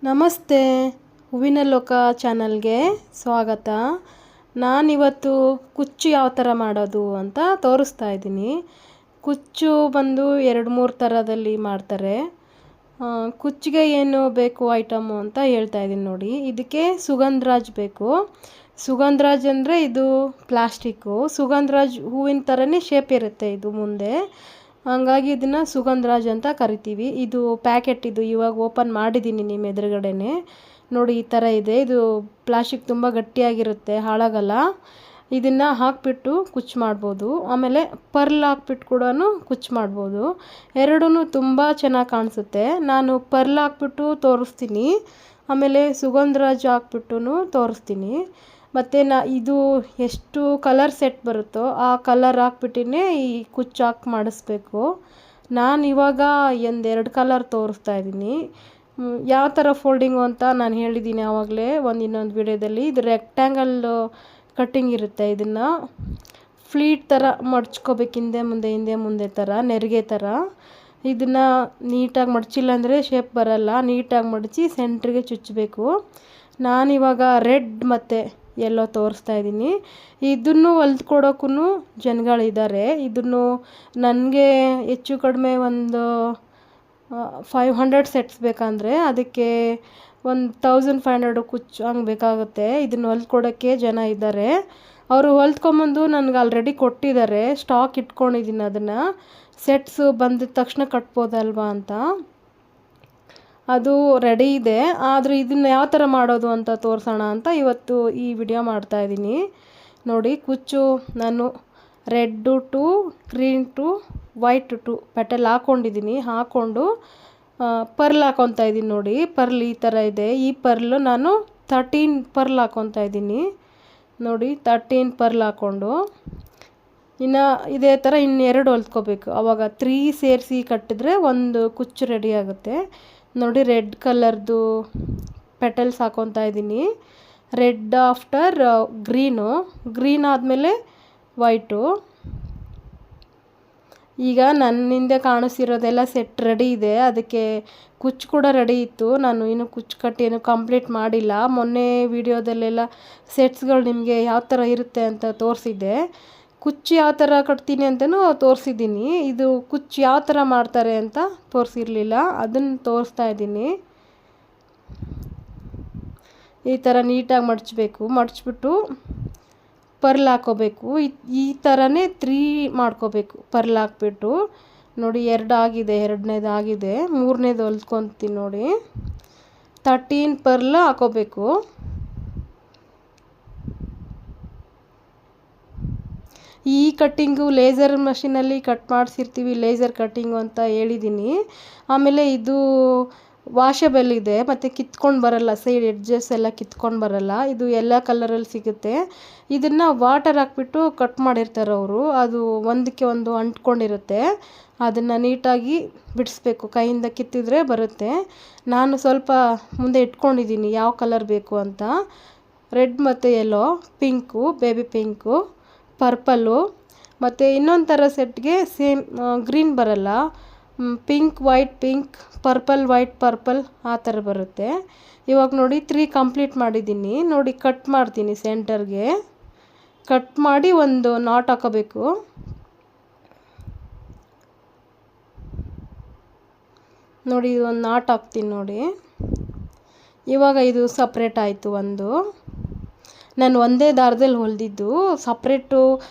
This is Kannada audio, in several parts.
ನಮಸ್ತೆ, ಹೂವಿನ ಲೋಕ ಚಾನಲ್ಗೆ ಸ್ವಾಗತ. ನಾನಿವತ್ತು ಕುಚ್ಚು ಯಾವ ಥರ ಮಾಡೋದು ಅಂತ ತೋರಿಸ್ತಾ ಇದ್ದೀನಿ. ಕುಚ್ಚು ಬಂದು 2-3 ಥರದಲ್ಲಿ ಮಾಡ್ತಾರೆ. ಕುಚ್ಚಿಗೆ ಏನು ಬೇಕು ಐಟಮು ಅಂತ ಹೇಳ್ತಾ ಇದ್ದೀನಿ ನೋಡಿ. ಇದಕ್ಕೆ ಸುಗಂಧರಾಜ್ ಬೇಕು. ಸುಗಂಧರಾಜ್ ಅಂದರೆ ಇದು ಪ್ಲಾಸ್ಟಿಕ್ಕು. ಸುಗಂಧರಾಜ್ ಹೂವಿನ ಥರನೇ ಶೇಪ್ ಇರುತ್ತೆ ಇದು ಮುಂದೆ, ಹಾಗಾಗಿ ಇದನ್ನು ಸುಗಂಧರಾಜ್ ಅಂತ ಕರಿತೀವಿ. ಇದು ಪ್ಯಾಕೆಟ್, ಇದು ಇವಾಗ ಓಪನ್ ಮಾಡಿದ್ದೀನಿ ನಿಮ್ಮ ಎದುರುಗಡೆನೆ ನೋಡಿ. ಈ ಥರ ಇದೆ. ಇದು ಪ್ಲಾಸ್ಟಿಕ್ ತುಂಬ ಗಟ್ಟಿಯಾಗಿರುತ್ತೆ, ಹಾಳಾಗಲ್ಲ. ಇದನ್ನು ಹಾಕಿಬಿಟ್ಟು ಕುಚ್ಚು ಮಾಡ್ಬೋದು. ಆಮೇಲೆ ಪರ್ಲ್ ಹಾಕ್ಬಿಟ್ಟು ಕೂಡ ಕುಚ್ಚು ಮಾಡ್ಬೋದು. ಎರಡೂ ತುಂಬ ಚೆನ್ನಾಗಿ ಕಾಣಿಸುತ್ತೆ. ನಾನು ಪರ್ಲ್ ಹಾಕ್ಬಿಟ್ಟು ತೋರಿಸ್ತೀನಿ, ಆಮೇಲೆ ಸುಗಂಧರಾಜ್ ಹಾಕ್ಬಿಟ್ಟು ತೋರಿಸ್ತೀನಿ. ಮತ್ತು ಇದು ಎಷ್ಟು ಕಲರ್ ಸೆಟ್ ಬರುತ್ತೋ ಆ ಕಲರ್ ಹಾಕ್ಬಿಟ್ಟಿನೇ ಈ ಕುಚ್ಚು ಹಾಕಿ ಮಾಡಿಸ್ಬೇಕು. ನಾನು ಇವಾಗ 2 ಕಲರ್ ತೋರಿಸ್ತಾ ಇದ್ದೀನಿ. ಯಾವ ಥರ ಫೋಲ್ಡಿಂಗು ಅಂತ ನಾನು ಹೇಳಿದ್ದೀನಿ ಆವಾಗಲೇ ಇನ್ನೊಂದು ವಿಡಿಯೋದಲ್ಲಿ. ಇದು ರೆಕ್ಟ್ಯಾಂಗಲ್ ಕಟ್ಟಿಂಗ್ ಇರುತ್ತೆ. ಇದನ್ನು ಫ್ಲೀಟ್ ಥರ ಮಡ್ಚ್ಕೋಬೇಕು, ಹಿಂದೆ ಮುಂದೆ ಥರ, ನೆರಿಗೆ ಥರ. ಇದನ್ನು ನೀಟಾಗಿ ಮಡಚಿಲ್ಲ ಅಂದರೆ ಶೇಪ್ ಬರಲ್ಲ. ನೀಟಾಗಿ ಮಡಚಿ ಸೆಂಟ್ರಿಗೆ ಚುಚ್ಚಬೇಕು. ನಾನಿವಾಗ ರೆಡ್ ಮತ್ತು ಎಲ್ಲೋ ತೋರಿಸ್ತಾ ಇದ್ದೀನಿ. ಇದನ್ನು ಹೊಲ್ದ್ಕೊಡೋಕ್ಕೂ ಜನಗಳಿದ್ದಾರೆ. ಇದನ್ನು ನನಗೆ ಹೆಚ್ಚು ಕಡಿಮೆ ಒಂದು 500 ಸೆಟ್ಸ್ ಬೇಕಂದರೆ ಅದಕ್ಕೆ 1500 ಕುಚ್ಚು ಹಂಗೆ ಬೇಕಾಗುತ್ತೆ. ಇದನ್ನು ಹೊಲ್ದ್ಕೊಡೋಕ್ಕೆ ಜನ ಇದ್ದಾರೆ. ಅವರು ಹೊಲ್ದ್ಕೊಂಬಂದು ನನಗೆ ಆಲ್ರೆಡಿ ಕೊಟ್ಟಿದ್ದಾರೆ. ಸ್ಟಾಕ್ ಇಟ್ಕೊಂಡಿದ್ದೀನಿ. ಅದನ್ನು ಸೆಟ್ಸು ಬಂದಿದ ತಕ್ಷಣ ಕಟ್ಬೋದಲ್ವಾ ಅಂತ ಅದು ರೆಡಿ ಇದೆ. ಆದರೆ ಇದನ್ನು ಯಾವ ಥರ ಮಾಡೋದು ಅಂತ ತೋರಿಸೋಣ ಅಂತ ಇವತ್ತು ಈ ವಿಡಿಯೋ ಮಾಡ್ತಾಯಿದ್ದೀನಿ ನೋಡಿ. ಕುಚ್ಚು ನಾನು red to green to white to petal ಹಾಕ್ಕೊಂಡಿದ್ದೀನಿ. ಹಾಕ್ಕೊಂಡು ಪರ್ಲ್ ಹಾಕ್ಕೊತಾ ಇದ್ದೀನಿ ನೋಡಿ. ಪರ್ಲ್ ಈ ಥರ ಇದೆ. ಈ ಪರ್ಲು ನಾನು 13 ಪರ್ಲ್ ಹಾಕ್ಕೊತಾ ಇದ್ದೀನಿ ನೋಡಿ. 13 ಪರ್ಲ್ ಹಾಕ್ಕೊಂಡು ಇನ್ನು ಇದೇ ಥರ 2 ಹೊಲ್ದ್ಕೋಬೇಕು. ಆವಾಗ 3 ಸೇರಿಸಿ ಕಟ್ಟಿದ್ರೆ ಒಂದು ಕುಚ್ಚು ರೆಡಿ ಆಗುತ್ತೆ ನೋಡಿ. ರೆಡ್ ಕಲರ್ದು ಪೆಟಲ್ಸ್ ಹಾಕ್ಕೊತಾ ಇದ್ದೀನಿ. ರೆಡ್ ಆಫ್ಟರ್ ಗ್ರೀನ್ ಆದಮೇಲೆ ವೈಟು. ಈಗ ನನ್ನಿಂದ ಕಾಣಿಸಿರೋದೆಲ್ಲ ಸೆಟ್ ರೆಡಿ ಇದೆ. ಅದಕ್ಕೆ ಕುಚ್ಚು ಕೂಡ ರೆಡಿ ಇತ್ತು. ನಾನು ಇನ್ನೂ ಕುಚ್ಚು ಕಟ್ಟಿ ಏನು ಕಂಪ್ಲೀಟ್ ಮಾಡಿಲ್ಲ. ಮೊನ್ನೆ ವಿಡಿಯೋದಲ್ಲೆಲ್ಲ ಸೆಟ್ಸ್ಗಳು ನಿಮಗೆ ಯಾವ ಥರ ಇರುತ್ತೆ ಅಂತ ತೋರಿಸಿದ್ದೆ. ಕುಚ್ಚು ಯಾವ ಥರ ಕಟ್ತೀನಿ ಅಂತಲೂ ತೋರಿಸಿದ್ದೀನಿ. ಇದು ಕುಚ್ಚು ಯಾವ ಥರ ಮಾಡ್ತಾರೆ ಅಂತ ತೋರಿಸಿರಲಿಲ್ಲ, ಅದನ್ನು ತೋರಿಸ್ತಾ ಇದ್ದೀನಿ. ಈ ಥರ ನೀಟಾಗಿ ಮಡಚಬೇಕು. ಮಡಚ್ಬಿಟ್ಟು ಪರ್ಲ್ ಹಾಕ್ಕೋಬೇಕು. ಈ ಥರನೇ 3 ಮಾಡ್ಕೋಬೇಕು. ಪರ್ಲ್ ಹಾಕ್ಬಿಟ್ಟು ನೋಡಿ 2 ಆಗಿದೆ, 2ನೇದು ಆಗಿದೆ, 3ನೇದು ಹೊಲ್ದ್ಕೊತೀನಿ ನೋಡಿ. 13 ಪರ್ಲ್ ಹಾಕ್ಕೋಬೇಕು. ಈ ಕಟ್ಟಿಂಗು ಲೇಸರ್ ಮಷಿನಲ್ಲಿ ಕಟ್ ಮಾಡಿಸಿರ್ತೀವಿ, ಲೇಸರ್ ಕಟ್ಟಿಂಗು ಅಂತ ಹೇಳಿದ್ದೀನಿ. ಆಮೇಲೆ ಇದು ವಾಷಬಲ್ ಇದೆ ಮತ್ತು ಕಿತ್ಕೊಂಡು ಬರಲ್ಲ, ಸೈಡ್ ಎಡ್ಜಸ್ ಎಲ್ಲ ಕಿತ್ಕೊಂಡು ಬರಲ್ಲ. ಇದು ಎಲ್ಲ ಕಲರಲ್ಲಿ ಸಿಗುತ್ತೆ. ಇದನ್ನು ವಾಟರ್ ಹಾಕ್ಬಿಟ್ಟು ಕಟ್ ಮಾಡಿರ್ತಾರೆ ಅವರು. ಅದು ಒಂದಕ್ಕೆ ಒಂದು ಅಂಟ್ಕೊಂಡಿರುತ್ತೆ. ಅದನ್ನು ನೀಟಾಗಿ ಬಿಡಿಸ್ಬೇಕು. ಕೈಯಿಂದ ಕಿತ್ತಿದ್ರೆ ಬರುತ್ತೆ. ನಾನು ಸ್ವಲ್ಪ ಮುಂದೆ ಇಟ್ಕೊಂಡಿದ್ದೀನಿ ಯಾವ ಕಲರ್ ಬೇಕು ಅಂತ. ರೆಡ್ ಮತ್ತು yellow, pink, baby pink, purple, ಮತ್ತು ಇನ್ನೊಂದು ಥರ ಸೆಟ್ಗೆ ಸೇಮ್ ಗ್ರೀನ್ ಬರಲ್ಲ, pink white pink, purple white purple ಆ ಥರ ಬರುತ್ತೆ. ಇವಾಗ ನೋಡಿ 3 ಕಂಪ್ಲೀಟ್ ಮಾಡಿದ್ದೀನಿ ನೋಡಿ. ಕಟ್ ಮಾಡ್ತೀನಿ. ಸೆಂಟರ್ಗೆ ಕಟ್ ಮಾಡಿ ಒಂದು ನಾಟ್ ಹಾಕೋಬೇಕು ನೋಡಿ. ಒಂದು ನಾಟ್ ಹಾಕ್ತೀನಿ ನೋಡಿ. ಇವಾಗ ಇದು ಸಪ್ರೇಟ್ ಆಯಿತು. ನಾನು ಒಂದೇ ದಾರದಲ್ಲಿ ಹೊಲಿದಿದ್ದು. ಸಪ್ರೇಟು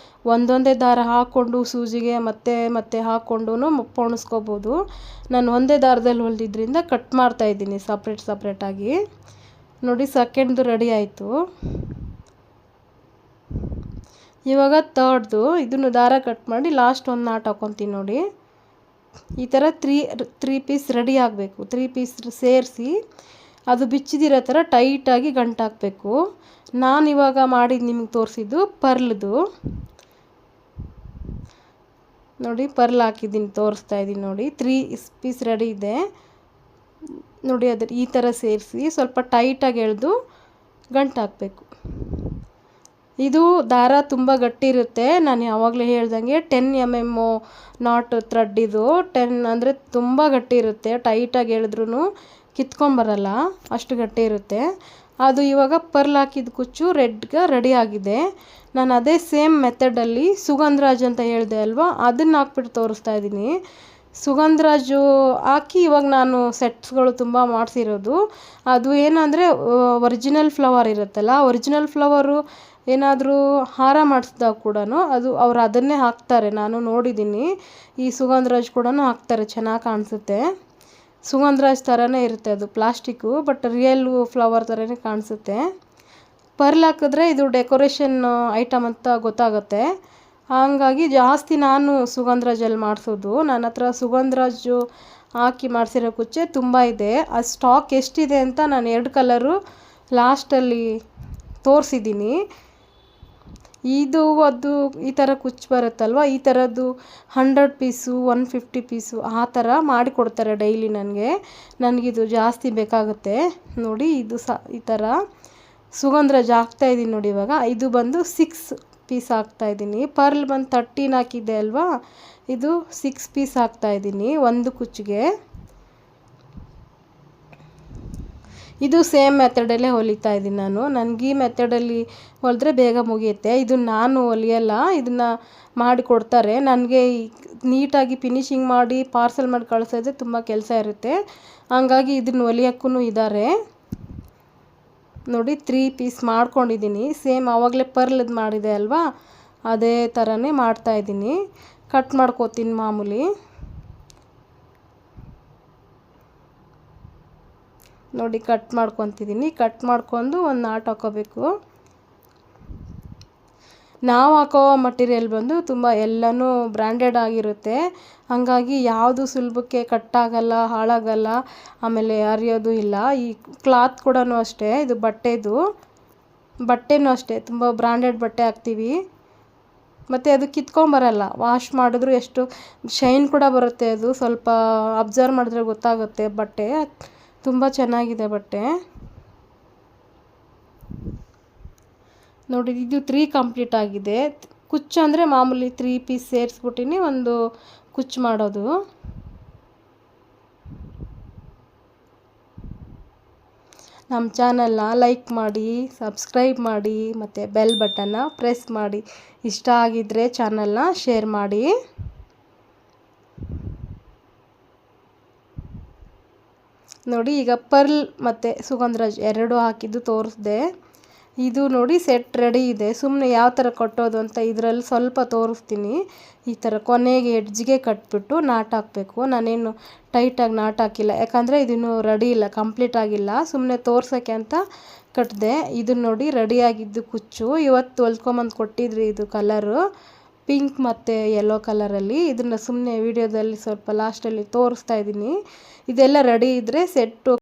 ಒಂದೊಂದೇ ದಾರ ಹಾಕ್ಕೊಂಡು ಸೂಜಿಗೆ ಮತ್ತೆ ಹಾಕ್ಕೊಂಡು ಪೋಣಿಸ್ಕೋಬೋದು. ನಾನು ಒಂದೇ ದಾರದಲ್ಲಿ ಹೊಲಿದಿದ್ದರಿಂದ ಕಟ್ ಮಾಡ್ತಾಯಿದ್ದೀನಿ ಸಪ್ರೇಟಾಗಿ ನೋಡಿ. ಸೆಕೆಂಡ್ದು ರೆಡಿ ಆಯಿತು. ಇವಾಗ ಥರ್ಡ್ದು ಇದನ್ನು ದಾರ ಕಟ್ ಮಾಡಿ ಲಾಸ್ಟ್ ಒಂದು ನಾಟ್ ಹಾಕ್ಕೊತೀನಿ ನೋಡಿ. ಈ ಥರ 3 ಪೀಸ್ ರೆಡಿ ಆಗಬೇಕು. 3 ಪೀಸ್ ಸೇರಿಸಿ ಅದು ಬಿಚ್ಚಿದಿರೋ ಥರ ಟೈಟಾಗಿ ಗಂಟು ಹಾಕಬೇಕು. ನಾನಿವಾಗ ಮಾಡಿದ್ದು ನಿಮ್ಗೆ ತೋರಿಸಿದ್ದು ಪರ್ಲ್ದು ನೋಡಿ. ಪರ್ಲ್ ಹಾಕಿದ್ದೀನಿ, ತೋರಿಸ್ತಾ ಇದ್ದೀನಿ ನೋಡಿ. 3 ಪೀಸ್ ರೆಡಿ ಇದೆ ನೋಡಿ. ಈ ಥರ ಸೇರಿಸಿ ಸ್ವಲ್ಪ ಟೈಟಾಗಿ ಎಳೆದು ಗಂಟು ಹಾಕಬೇಕು. ಇದು ದಾರ ತುಂಬ ಗಟ್ಟಿ ಇರುತ್ತೆ. ನಾನು ಯಾವಾಗಲೇ ಹೇಳ್ದಂಗೆ 10 mm ನಾಟ್ ಥ್ರೆಡ್. ಇದು 10 ಅಂದರೆ ತುಂಬ ಗಟ್ಟಿ ಇರುತ್ತೆ. ಟೈಟಾಗಿ ಎಳೆದ್ರೂ ಕಿತ್ಕೊಂಬರಲ್ಲ, ಅಷ್ಟು ಗಟ್ಟಿ ಇರುತ್ತೆ. ಅದು ಇವಾಗ ಪರ್ಲ್ ಹಾಕಿದ ಕುಚ್ಚು ರೆಡಿ ಆಗಿದೆ. ನಾನು ಅದೇ ಸೇಮ್ ಮೆಥಡಲ್ಲಿ ಸುಗಂಧರಾಜ್ ಅಂತ ಹೇಳಿದೆ ಅಲ್ವಾ, ಅದನ್ನು ಹಾಕ್ಬಿಟ್ಟು ತೋರಿಸ್ತಾ ಇದ್ದೀನಿ. ಸುಗಂಧರಾಜು ಹಾಕಿ ಇವಾಗ ನಾನು ಸೆಟ್ಸ್ಗಳು ತುಂಬ ಮಾಡಿಸಿರೋದು. ಅದು ಏನಂದರೆ ಒರಿಜಿನಲ್ ಫ್ಲವರ್ ಇರುತ್ತಲ್ಲ, ಒರಿಜಿನಲ್ ಫ್ಲವರು ಏನಾದರೂ ಹಾರ ಮಾಡಿಸಿದಾಗ ಕೂಡ ಅದು ಅವ್ರು ಅದನ್ನೇ ಹಾಕ್ತಾರೆ, ನಾನು ನೋಡಿದ್ದೀನಿ. ಈ ಸುಗಂಧರಾಜ್ ಕೂಡ ಹಾಕ್ತಾರೆ, ಚೆನ್ನಾಗಿ ಕಾಣಿಸುತ್ತೆ. ಸುಗಂಧರಾಜ್ ಥರನೇ ಇರುತ್ತೆ, ಅದು ಪ್ಲಾಸ್ಟಿಕ್ಕು ಬಟ್ ರಿಯಲ್ ಫ್ಲವರ್ ಥರನೇ ಕಾಣಿಸುತ್ತೆ. ಪರ್ಲ್ ಹಾಕಿದ್ರೆ ಇದು ಡೆಕೋರೇಷನ್ ಐಟಮ್ ಅಂತ ಗೊತ್ತಾಗುತ್ತೆ. ಹಾಗಾಗಿ ಜಾಸ್ತಿ ನಾನು ಸುಗಂಧರಾಜಲ್ಲಿ ಮಾಡಿಸೋದು. ನನ್ನ ಹತ್ರ ಸುಗಂಧರಾಜು ಹಾಕಿ ಮಾಡಿಸಿರೋ ಕುಚ್ಚೆ ತುಂಬ ಇದೆ. ಅದು ಸ್ಟಾಕ್ ಎಷ್ಟಿದೆ ಅಂತ ನಾನು 2 ಕಲರು ಲಾಸ್ಟಲ್ಲಿ ತೋರಿಸಿದ್ದೀನಿ. ಅದು ಈ ಥರ ಕುಚ್ಚು ಬರುತ್ತಲ್ವ, ಈ ಥರದ್ದು 100 ಪೀಸು 150 ಪೀಸು ಆ ಥರ ಮಾಡಿಕೊಡ್ತಾರೆ ಡೈಲಿ ನನಗಿದು ಜಾಸ್ತಿ ಬೇಕಾಗುತ್ತೆ. ನೋಡಿ ಇದು ಈ ಥರ ಸುಗಂಧರಾಜ್ ಹಾಕ್ತಾಯಿದ್ದೀನಿ ನೋಡಿ. ಇವಾಗ ಇದು ಬಂದು 6 ಪೀಸ್ ಹಾಕ್ತಾಯಿದ್ದೀನಿ. ಪರ್ಲ್ ಬಂದು 13 ಹಾಕಿದ್ದೆ ಅಲ್ವಾ, ಇದು 6 ಪೀಸ್ ಹಾಕ್ತಾಯಿದ್ದೀನಿ ಒಂದು ಕುಚ್ಚಿಗೆ. ಇದು ಸೇಮ್ ಮೆಥಡಲ್ಲೇ ಹೊಲಿತಾ ಇದ್ದೀನಿ ನಾನು. ನನಗೆ ಈ ಮೆಥಡಲ್ಲಿ ಹೊಲಿದ್ರೆ ಬೇಗ ಮುಗಿಯುತ್ತೆ. ಇದು ನಾನು ಹೊಲಿಯಲ್ಲ, ಇದನ್ನು ಮಾಡಿಕೊಡ್ತಾರೆ ನನಗೆ. ನೀಟಾಗಿ ಫಿನಿಶಿಂಗ್ ಮಾಡಿ ಪಾರ್ಸಲ್ ಮಾಡಿ ಕಳಿಸೋದೇ ತುಂಬ ಕೆಲಸ ಇರುತ್ತೆ. ಹಂಗಾಗಿ ಇದನ್ನು ಹೊಲಿಯೋಕ್ಕೂ ಇದ್ದಾರೆ ನೋಡಿ. 3 ಪೀಸ್ ಮಾಡ್ಕೊಂಡಿದ್ದೀನಿ. ಸೇಮ್ ಆವಾಗಲೇ ಪರ್ಲದ್ದು ಮಾಡಿದೆ ಅಲ್ವಾ, ಅದೇ ಥರನೇ ಮಾಡ್ತಾಯಿದ್ದೀನಿ. ಕಟ್ ಮಾಡ್ಕೋತೀನಿ ಮಾಮೂಲಿ. ನೋಡಿ ಕಟ್ ಮಾಡ್ಕೊತಿದ್ದೀನಿ. ಕಟ್ ಮಾಡ್ಕೊಂಡು ಒಂದು ನಾಟ್ ಹಾಕೋಬೇಕು. ನಾವು ಹಾಕೋ ಮಟೀರಿಯಲ್ ಬಂದು ತುಂಬ ಎಲ್ಲನೂ ಬ್ರ್ಯಾಂಡೆಡ್ ಆಗಿರುತ್ತೆ. ಹಾಗಾಗಿ ಯಾವುದು ಸುಲಭಕ್ಕೆ ಕಟ್ಟಾಗಲ್ಲ, ಹಾಳಾಗಲ್ಲ, ಆಮೇಲೆ ಹರಿಯೋದು ಇಲ್ಲ. ಈ ಕ್ಲಾತ್ ಕೂಡ ಅಷ್ಟೇ, ಇದು ಬಟ್ಟೆನೂ ಅಷ್ಟೇ ತುಂಬ ಬ್ರ್ಯಾಂಡೆಡ್ ಬಟ್ಟೆ ಹಾಕ್ತೀವಿ. ಮತ್ತು ಅದು ಕಿತ್ಕೊಂಬರಲ್ಲ, ವಾಶ್ ಮಾಡಿದ್ರು ಎಷ್ಟು ಶೈನ್ ಕೂಡ ಬರುತ್ತೆ. ಅದು ಸ್ವಲ್ಪ ಅಬ್ಸರ್ವ್ ಮಾಡಿದ್ರೆ ಗೊತ್ತಾಗುತ್ತೆ. ಬಟ್ಟೆ ತುಂಬ ಚೆನ್ನಾಗಿದೆ ಬಟ್ಟೆ ನೋಡಿ. ಇದು 3 ಕಂಪ್ಲೀಟ್ ಆಗಿದೆ. ಕುಚ್ಚು ಅಂದರೆ ಮಾಮೂಲಿ 3 ಪೀಸ್ ಸೇರಿಸ್ಬಿಟ್ಟಿನಿ ಒಂದು ಕುಚ್ಚು ಮಾಡೋದು. ನಮ್ಮ ಚಾನಲ್ನ ಲೈಕ್ ಮಾಡಿ, ಸಬ್ಸ್ಕ್ರೈಬ್ ಮಾಡಿ ಮತ್ತು ಬೆಲ್ ಬಟನ್ನ ಪ್ರೆಸ್ ಮಾಡಿ. ಇಷ್ಟ ಆಗಿದ್ದರೆ ಚಾನಲ್ನ ಶೇರ್ ಮಾಡಿ. ನೋಡಿ ಈಗ ಪರ್ಲ್ ಮತ್ತು ಸುಗಂಧರಾಜ್ 2 ಹಾಕಿದ್ದು ತೋರಿಸ್ದೆ. ಇದು ನೋಡಿ ಸೆಟ್ ರೆಡಿ ಇದೆ. ಸುಮ್ಮನೆ ಯಾವ ಥರ ಕಟ್ಟೋದು ಅಂತ ಇದರಲ್ಲಿ ಸ್ವಲ್ಪ ತೋರಿಸ್ತೀನಿ. ಈ ಥರ ಕೊನೆಗೆ ಎಡ್ಜ್ಗೆ ಕಟ್ಬಿಟ್ಟು ನಾಟ್ ಹಾಕಬೇಕು. ನಾನೇನು ಟೈಟಾಗಿ ನಾಟ್ ಹಾಕಿಲ್ಲ, ಯಾಕಂದರೆ ಇದನ್ನು ರೆಡಿ ಇಲ್ಲ, ಕಂಪ್ಲೀಟ್ ಆಗಿಲ್ಲ. ಸುಮ್ಮನೆ ತೋರ್ಸೋಕ್ಕೆ ಅಂತ ಕಟ್ಟಿದೆ. ಇದನ್ನು ನೋಡಿ ರೆಡಿಯಾಗಿದ್ದು ಕುಚ್ಚು. ಇವತ್ತು ಹೊಲ್ಕೊಂಬಂದು ಕೊಟ್ಟಿದ್ರಿ. ಇದು ಕಲರು ಪಿಂಕ್ ಮತ್ತು ಯೆಲ್ಲೋ ಕಲರಲ್ಲಿ. ಇದನ್ನು ಸುಮ್ಮನೆ ವಿಡಿಯೋದಲ್ಲಿ ಸ್ವಲ್ಪ ಲಾಸ್ಟಲ್ಲಿ ತೋರಿಸ್ತಾ ಇದ್ದೀನಿ. ಇದೆಲ್ಲ ರೆಡಿ ಇದ್ದರೆ ಸೆಟ್ಟು